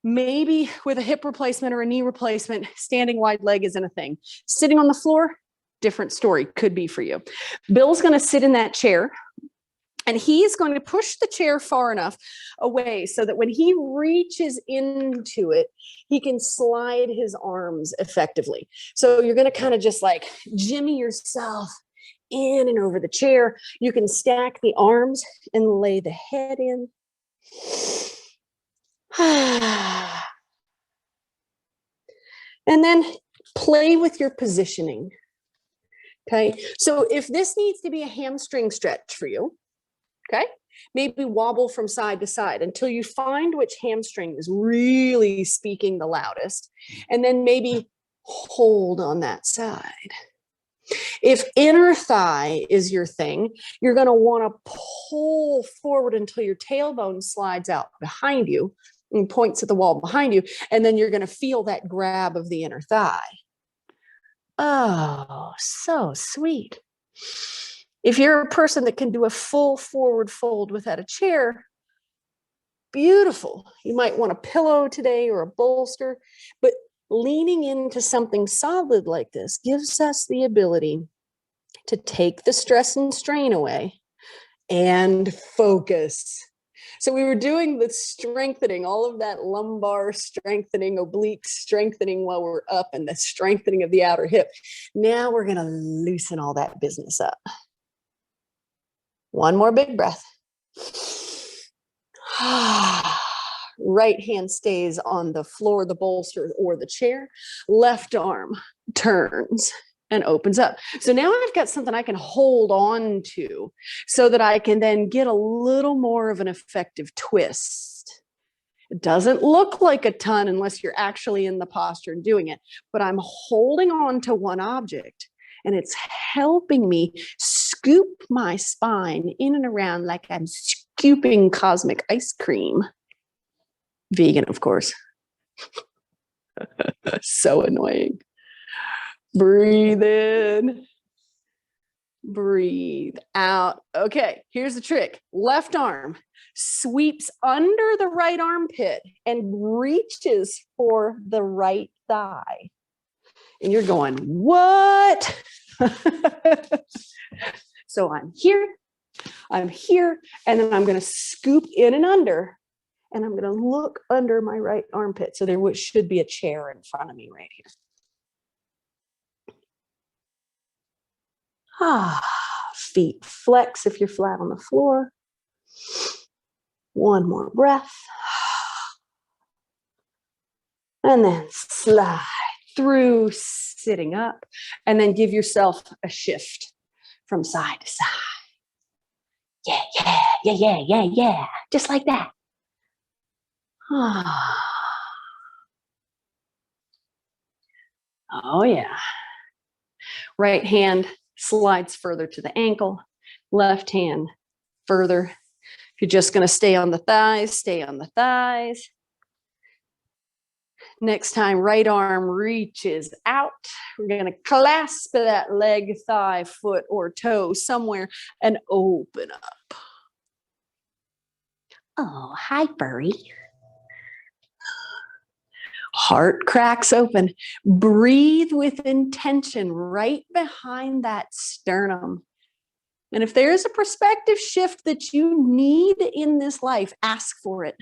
maybe with a hip replacement or a knee replacement, standing wide leg isn't a thing. Sitting on the floor, different story, could be for you. Bill's going to sit in that chair. And he's going to push the chair far enough away so that when he reaches into it, he can slide his arms effectively. So you're going to kind of just like jimmy yourself in and over the chair. You can stack the arms and lay the head in. And then play with your positioning. Okay. So if this needs to be a hamstring stretch for you, okay, maybe wobble from side to side until you find which hamstring is really speaking the loudest, and then maybe hold on that side. If inner thigh is your thing, you're going to want to pull forward until your tailbone slides out behind you and points at the wall behind you, and then you're going to feel that grab of the inner thigh. Oh, so sweet. If you're a person that can do a full forward fold without a chair, beautiful. You might want a pillow today or a bolster, but leaning into something solid like this gives us the ability to take the stress and strain away and focus. So we were doing the strengthening, all of that lumbar strengthening, oblique strengthening while we're up, and the strengthening of the outer hip. Now we're going to loosen all that business up. One more big breath. Right hand stays on the floor, the bolster, or the chair. Left arm turns. and opens up. So now I've got something I can hold on to so that I can then get a little more of an effective twist. It doesn't look like a ton unless you're actually in the posture and doing it, but I'm holding on to one object and it's helping me scoop my spine in and around like I'm scooping cosmic ice cream. Vegan, of course. So annoying. Breathe in. Breathe out. Okay, here's the trick. Left arm sweeps under the right armpit and reaches for the right thigh. And you're going, what? So I'm here, and then I'm going to scoop in and under, and I'm going to look under my right armpit. So there should be a chair in front of me right here. Feet flex if you're flat on the floor. One more breath. And then slide through, sitting up, and then give yourself a shift from side to side. Yeah, yeah, yeah, yeah, yeah, yeah. Just like that. Oh, yeah. Right hand slides further to the ankle. Left hand further. If you're just going to stay on the thighs, stay on the thighs. Next time, right arm reaches out. We're going to clasp that leg, thigh, foot, or toe somewhere and open up. Oh, hi, furry. Heart cracks open. Breathe with intention right behind that sternum. And if there is a perspective shift that you need in this life, ask for it.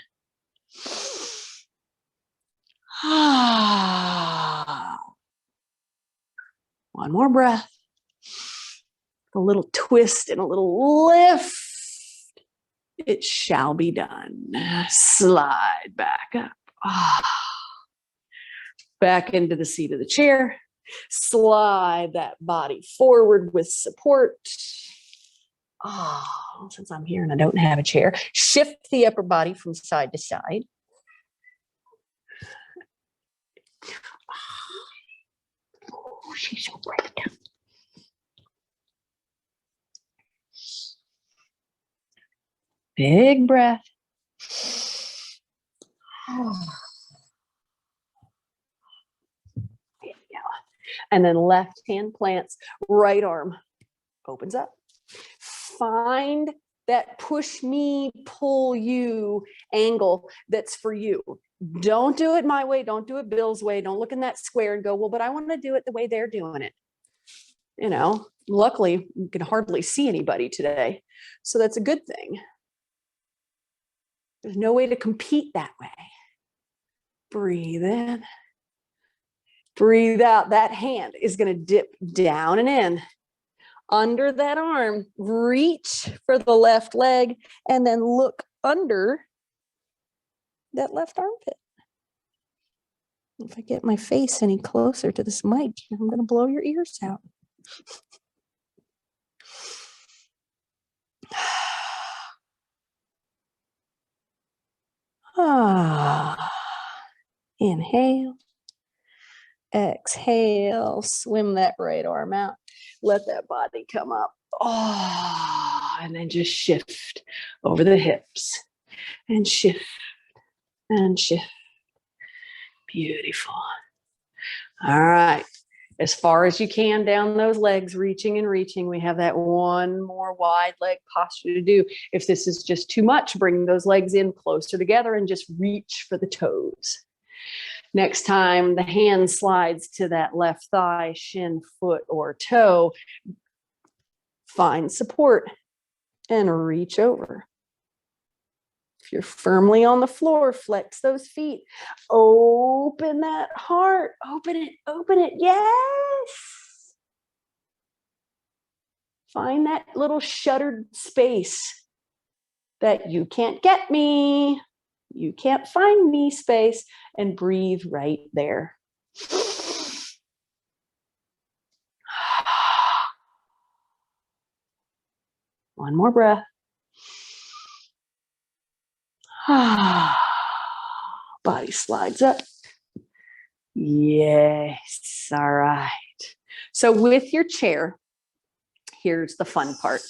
One more breath. A little twist and a little lift. It shall be done. Slide back up. Back into the seat of the chair. Slide that body forward with support. Since I'm here and I don't have a chair, shift the upper body from side to side. Oh, she's so bright. Big breath. There we go. And then left hand plants, right arm opens up. Find that push me, pull you angle that's for you. Don't do it my way. Don't do it Bill's way. Don't look in that square and go, well, but I want to do it the way they're doing it. You know, luckily, you can hardly see anybody today. So that's a good thing. There's no way to compete that way. Breathe in. Breathe out. That hand is going to dip down and in. Under that arm, reach for the left leg and then look under that left armpit. If I get my face any closer to this mic, I'm going to blow your ears out. Inhale. Exhale. Swim that right arm out. Let that body come up. And then just shift over the hips. And shift. And shift. Beautiful. All right. As far as you can down those legs, reaching and reaching. We have that one more wide leg posture to do. If this is just too much, bring those legs in closer together and just reach for the toes. Next time, the hand slides to that left thigh, shin, foot, or toe. Find support and reach over. If you're firmly on the floor, flex those feet. Open that heart. Open it. Open it. Yes. Find that little shuttered space that you can't get me. You can't find me space, and breathe right there. One more breath. Body slides up. Yes. All right. So with your chair, here's the fun part.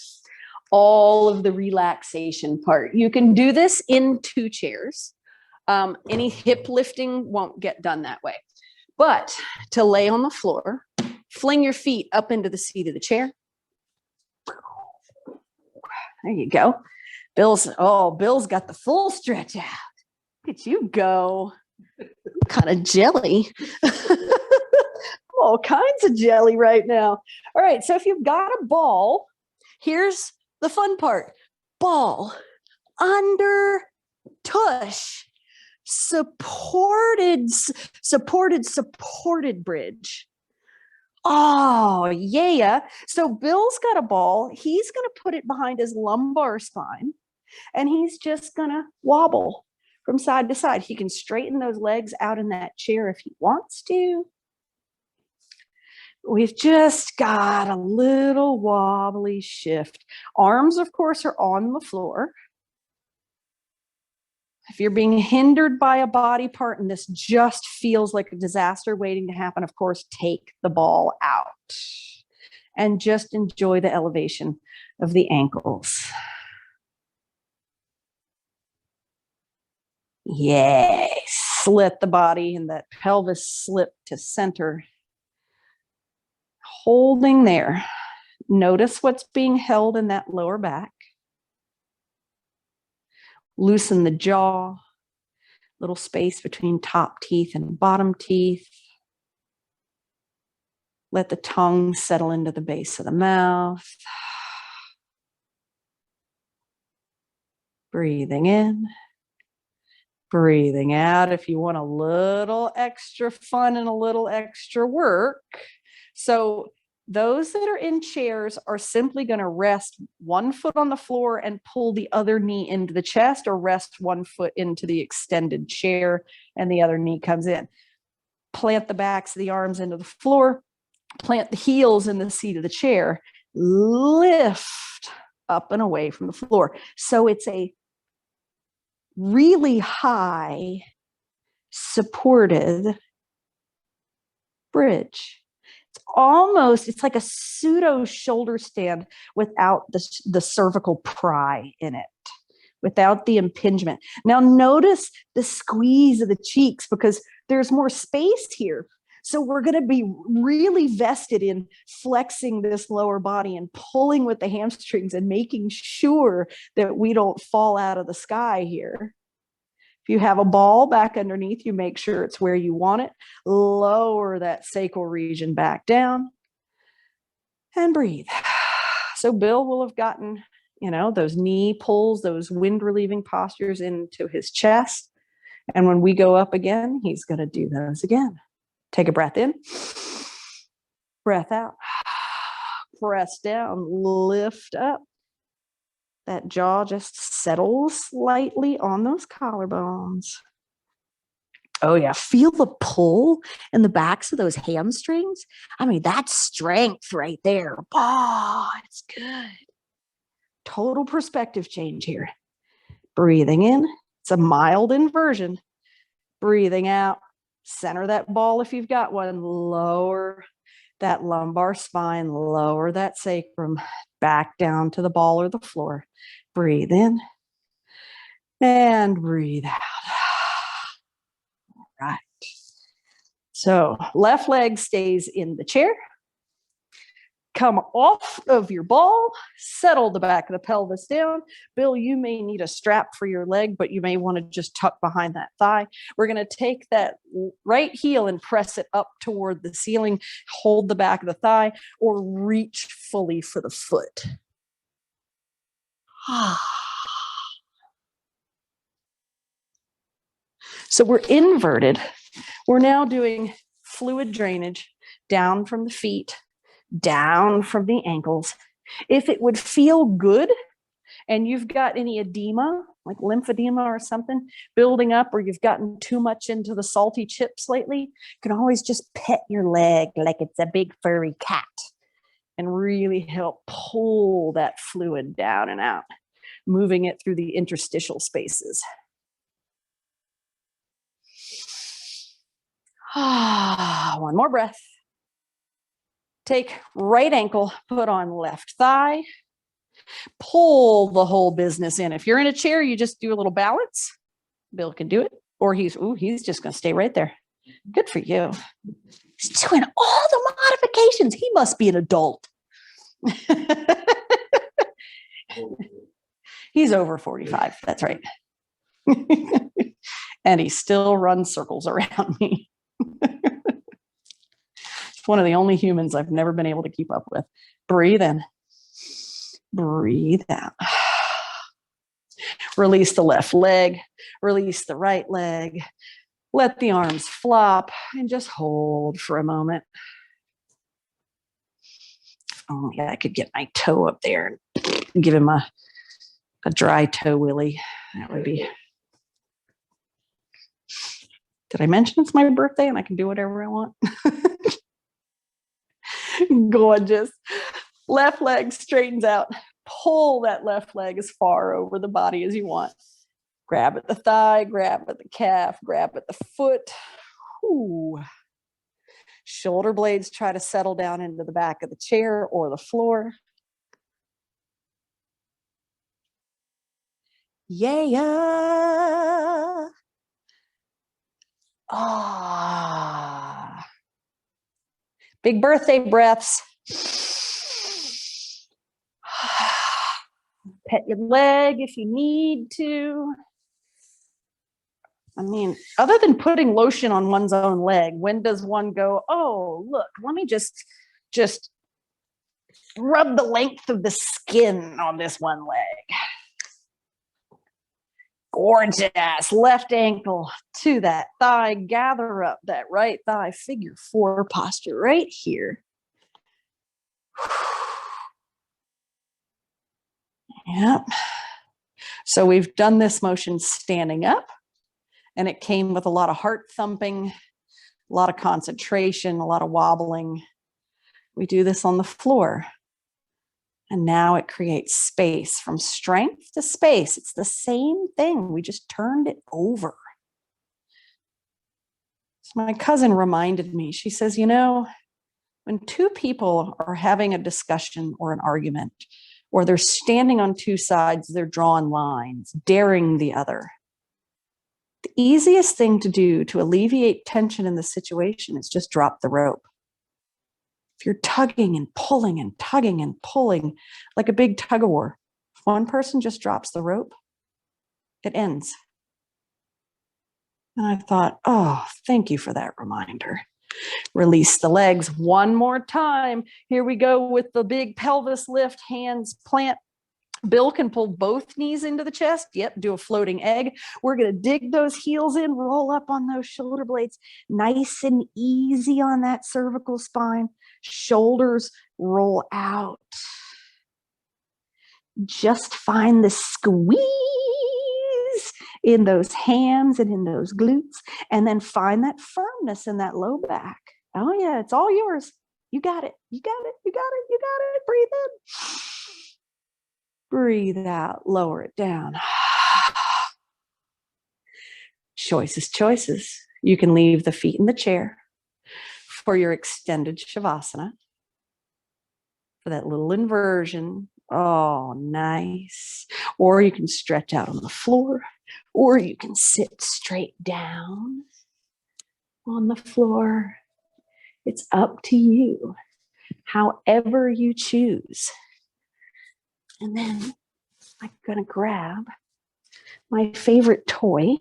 All of the relaxation part. You can do this in 2 chairs. Any hip lifting won't get done that way. But to lay on the floor, fling your feet up into the seat of the chair. There you go. Bill's got the full stretch out. Look at you go. Kind of jelly. All kinds of jelly right now. All right, so if you've got a ball, here's the fun part. Ball under tush. Supported bridge. Oh, yeah. So Bill's got a ball. He's going to put it behind his lumbar spine, and he's just going to wobble from side to side. He can straighten those legs out in that chair if he wants to. We've just got a little wobbly shift. Arms, of course, are on the floor. If you're being hindered by a body part and this just feels like a disaster waiting to happen, of course, take the ball out and just enjoy the elevation of the ankles. Yay. Slit the body and that pelvis slip to center. Holding there. Notice what's being held in that lower back. Loosen the jaw, little space between top teeth and bottom teeth. Let the tongue settle into the base of the mouth. Breathing in, breathing out. If you want a little extra fun and a little extra work. So those that are in chairs are simply going to rest one foot on the floor and pull the other knee into the chest, or rest one foot into the extended chair and the other knee comes in. Plant the backs of the arms into the floor, plant the heels in the seat of the chair, lift up and away from the floor. So it's a really high supported bridge. It's like a pseudo shoulder stand without the cervical pry in it, without the impingement. Now notice the squeeze of the cheeks because there's more space here. So we're going to be really vested in flexing this lower body and pulling with the hamstrings and making sure that we don't fall out of the sky here. If you have a ball back underneath, you make sure it's where you want it. Lower that sacral region back down and breathe. So Bill will have gotten, those knee pulls, those wind relieving postures into his chest. And when we go up again, he's going to do those again. Take a breath in, breath out, press down, lift up. That jaw just settles slightly on those collarbones. Oh yeah, feel the pull in the backs of those hamstrings. I mean, that's strength right there. Oh, it's good. Total perspective change here. Breathing in, it's a mild inversion. Breathing out, center that ball if you've got one, lower that lumbar spine, lower that sacrum, back down to the ball or the floor. Breathe in and breathe out. All right. So left leg stays in the chair. Come off of your ball, settle the back of the pelvis down. Bill, you may need a strap for your leg, but you may want to just tuck behind that thigh. We're going to take that right heel and press it up toward the ceiling, hold the back of the thigh, or reach fully for the foot. So we're inverted. We're now doing fluid drainage down from the feet, down from the ankles. If it would feel good and you've got any edema, like lymphedema or something building up, or you've gotten too much into the salty chips lately, you can always just pet your leg like it's a big furry cat. and really help pull that fluid down and out, moving it through the interstitial spaces. One more breath. Take right ankle, put on left thigh, pull the whole business in. If you're in a chair, you just do a little balance. Bill can do it, or he's just going to stay right there. Good for you. He's doing all the modifications. He must be an adult. He's over 45. That's right. And he still runs circles around me. It's one of the only humans I've never been able to keep up with. Breathe in. Breathe out. Release the left leg. Release the right leg. Let the arms flop and just hold for a moment. Oh, yeah, I could get my toe up there and give him a dry toe willy. That would be. Did I mention it's my birthday and I can do whatever I want? Gorgeous. Left leg straightens out. Pull that left leg as far over the body as you want. Grab at the thigh, grab at the calf, grab at the foot. Ooh. Shoulder blades try to settle down into the back of the chair or the floor. Yeah. Ah. Big birthday breaths. Pet your leg if you need to. I mean, other than putting lotion on one's own leg, when does one go, oh, look, let me just rub the length of the skin on this one leg. Gorgeous. Left ankle to that thigh. Gather up that right thigh. Figure 4 posture right here. Yep. So we've done this motion standing up, and it came with a lot of heart thumping, a lot of concentration, a lot of wobbling. We do this on the floor. And now it creates space from strength to space. It's the same thing. We just turned it over. So my cousin reminded me, she says, you know, when 2 people are having a discussion or an argument, or they're standing on 2 sides, they're drawing lines, daring the other. The easiest thing to do to alleviate tension in the situation is just drop the rope. If you're tugging and pulling and tugging and pulling like a big tug of war, if one person just drops the rope, it ends. And I thought, oh, thank you for that reminder. Release the legs one more time. Here we go with the big pelvis lift, hands plant. Bill can pull both knees into the chest. Yep, do a floating egg. We're going to dig those heels in, roll up on those shoulder blades, nice and easy on that cervical spine. Shoulders roll out. Just find the squeeze in those hands and in those glutes, and then find that firmness in that low back. Oh yeah, it's all yours. You got it. You got it. You got it. You got it. Breathe in. Breathe out. Lower it down. Choices, choices. You can leave the feet in the chair for your extended Shavasana, for that little inversion. Oh, nice. Or you can stretch out on the floor, or you can sit straight down on the floor. It's up to you, however you choose. And then I'm going to grab my favorite toy.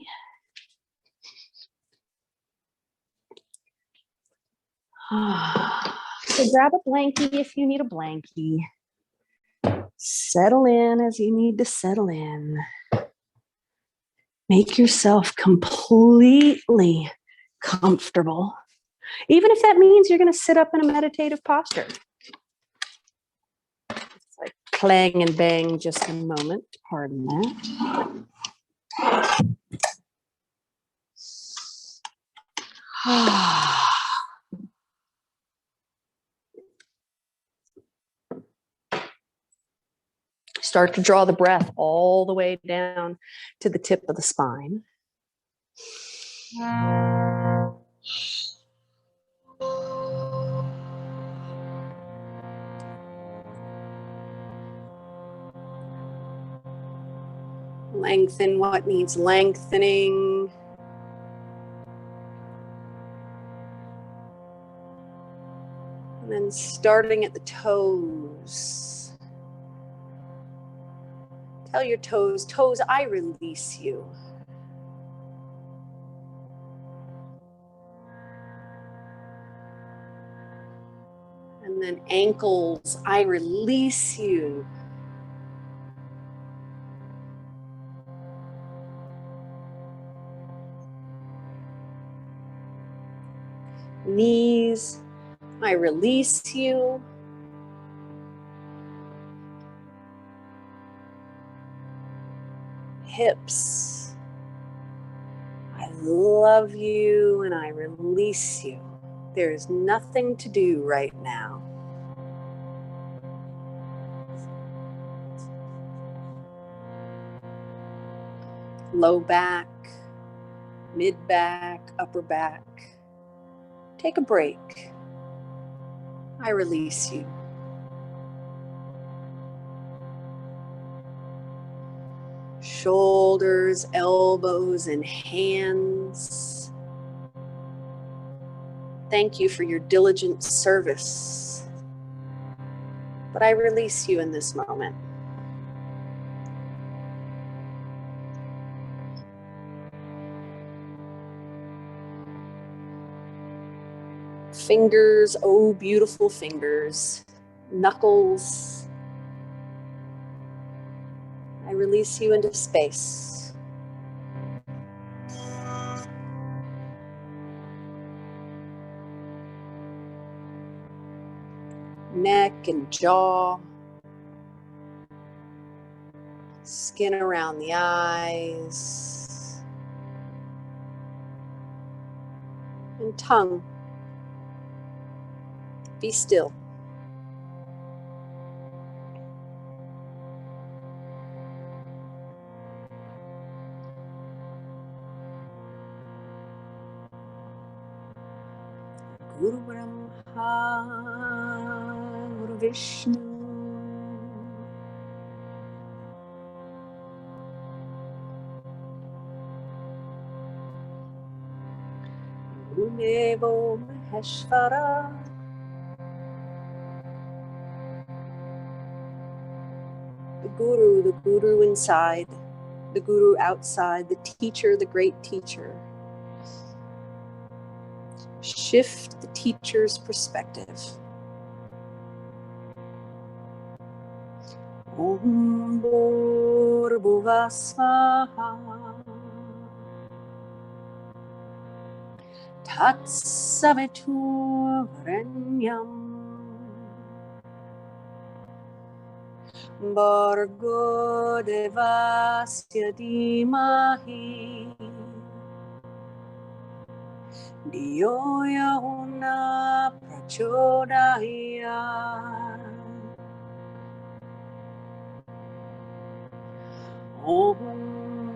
So grab a blankie if you need a blankie. Settle in as you need to settle in. Make yourself completely comfortable, even if that means you're going to sit up in a meditative posture. It's like clang and bang just a moment. Pardon that. Start to draw the breath all the way down to the tip of the spine. Lengthen what needs lengthening. And then starting at the toes. Tell your toes, I release you. And then ankles, I release you. Knees, I release you. Hips, I love you and I release you. There is nothing to do right now. Low back, mid back, upper back. Take a break. I release you. Shoulders, elbows, and hands. Thank you for your diligent service. But I release you in this moment. Fingers, oh beautiful fingers. Knuckles. I release you into space. Neck and jaw. Skin around the eyes. And tongue. Be still. Guru Brahma, Guru Vishnu, Guru Devo Maheshvara, the Guru inside, the Guru outside, the teacher, the great teacher. Shift the teacher's perspective. Om Bhurrbhuva Svaha Tatsaviturvarenyam Bhargo Devasya Dhimahi Dhiyo Yo Na Prachodayat. Om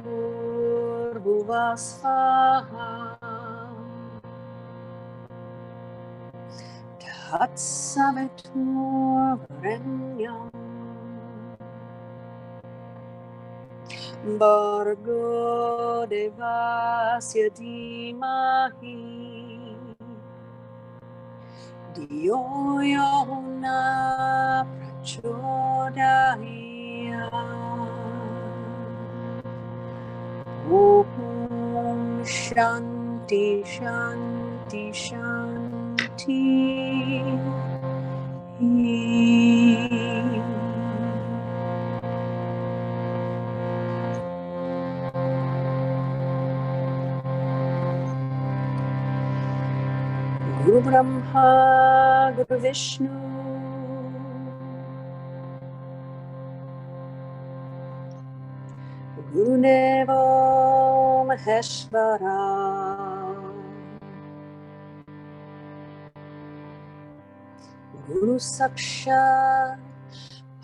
Bhurrbhuva Svaha Tatsaviturvarenyam Bhargo Devasya Dhimahi Dhiyo Yo Na Prachodayat. Om Shanti Shanti Shanti. Guru Brahma, Guru Vishnu, Guru Devo Maheshvara, Guru Sakshat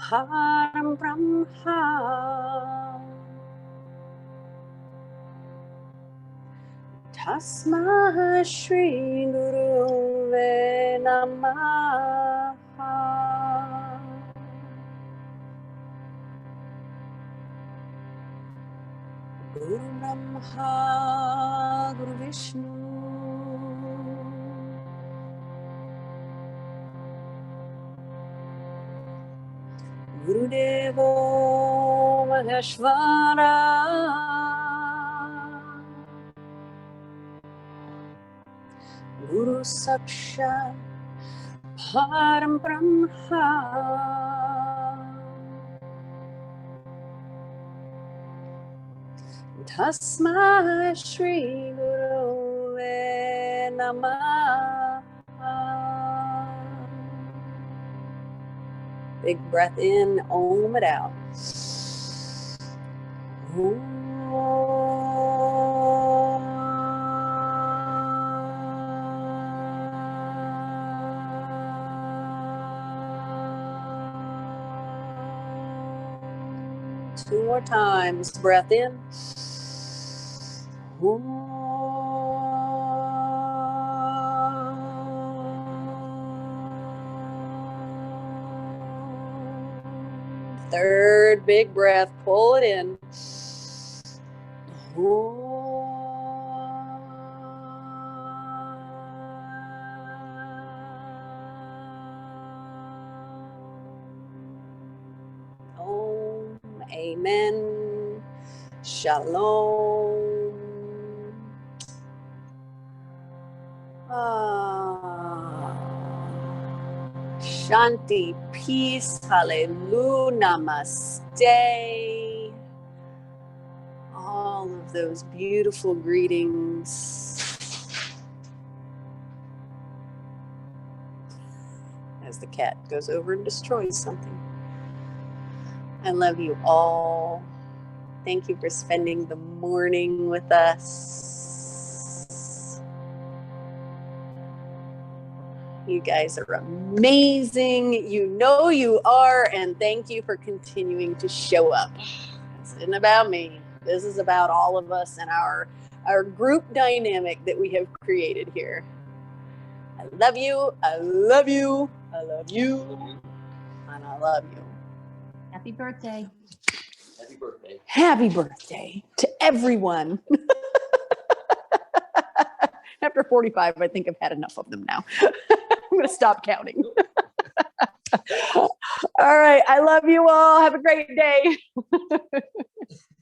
Param Brahma. Tasma Shri Guruve Namaha. Guru Brahma, Guru Vishnu, Guru Devo Maheshwara, Guru Sakshat Param Brahma. Tasma Shri Guruve Namaha. Big breath in, om it out. Two more times. Breath in. Third big breath. Pull it in. Om. Amen. Shalom. Shanti, peace, hallelujah, namaste. All of those beautiful greetings. As the cat goes over and destroys something. I love you all. Thank you for spending the morning with us. You guys are amazing. You know you are, and thank you for continuing to show up. This isn't about me. This is about all of us and our group dynamic that we have created here. I love you. I love you. I love you. And I love you. Happy birthday. Happy birthday. Happy birthday to everyone. After 45, I think I've had enough of them now. I'm going to stop counting. All right. I love you all. Have a great day.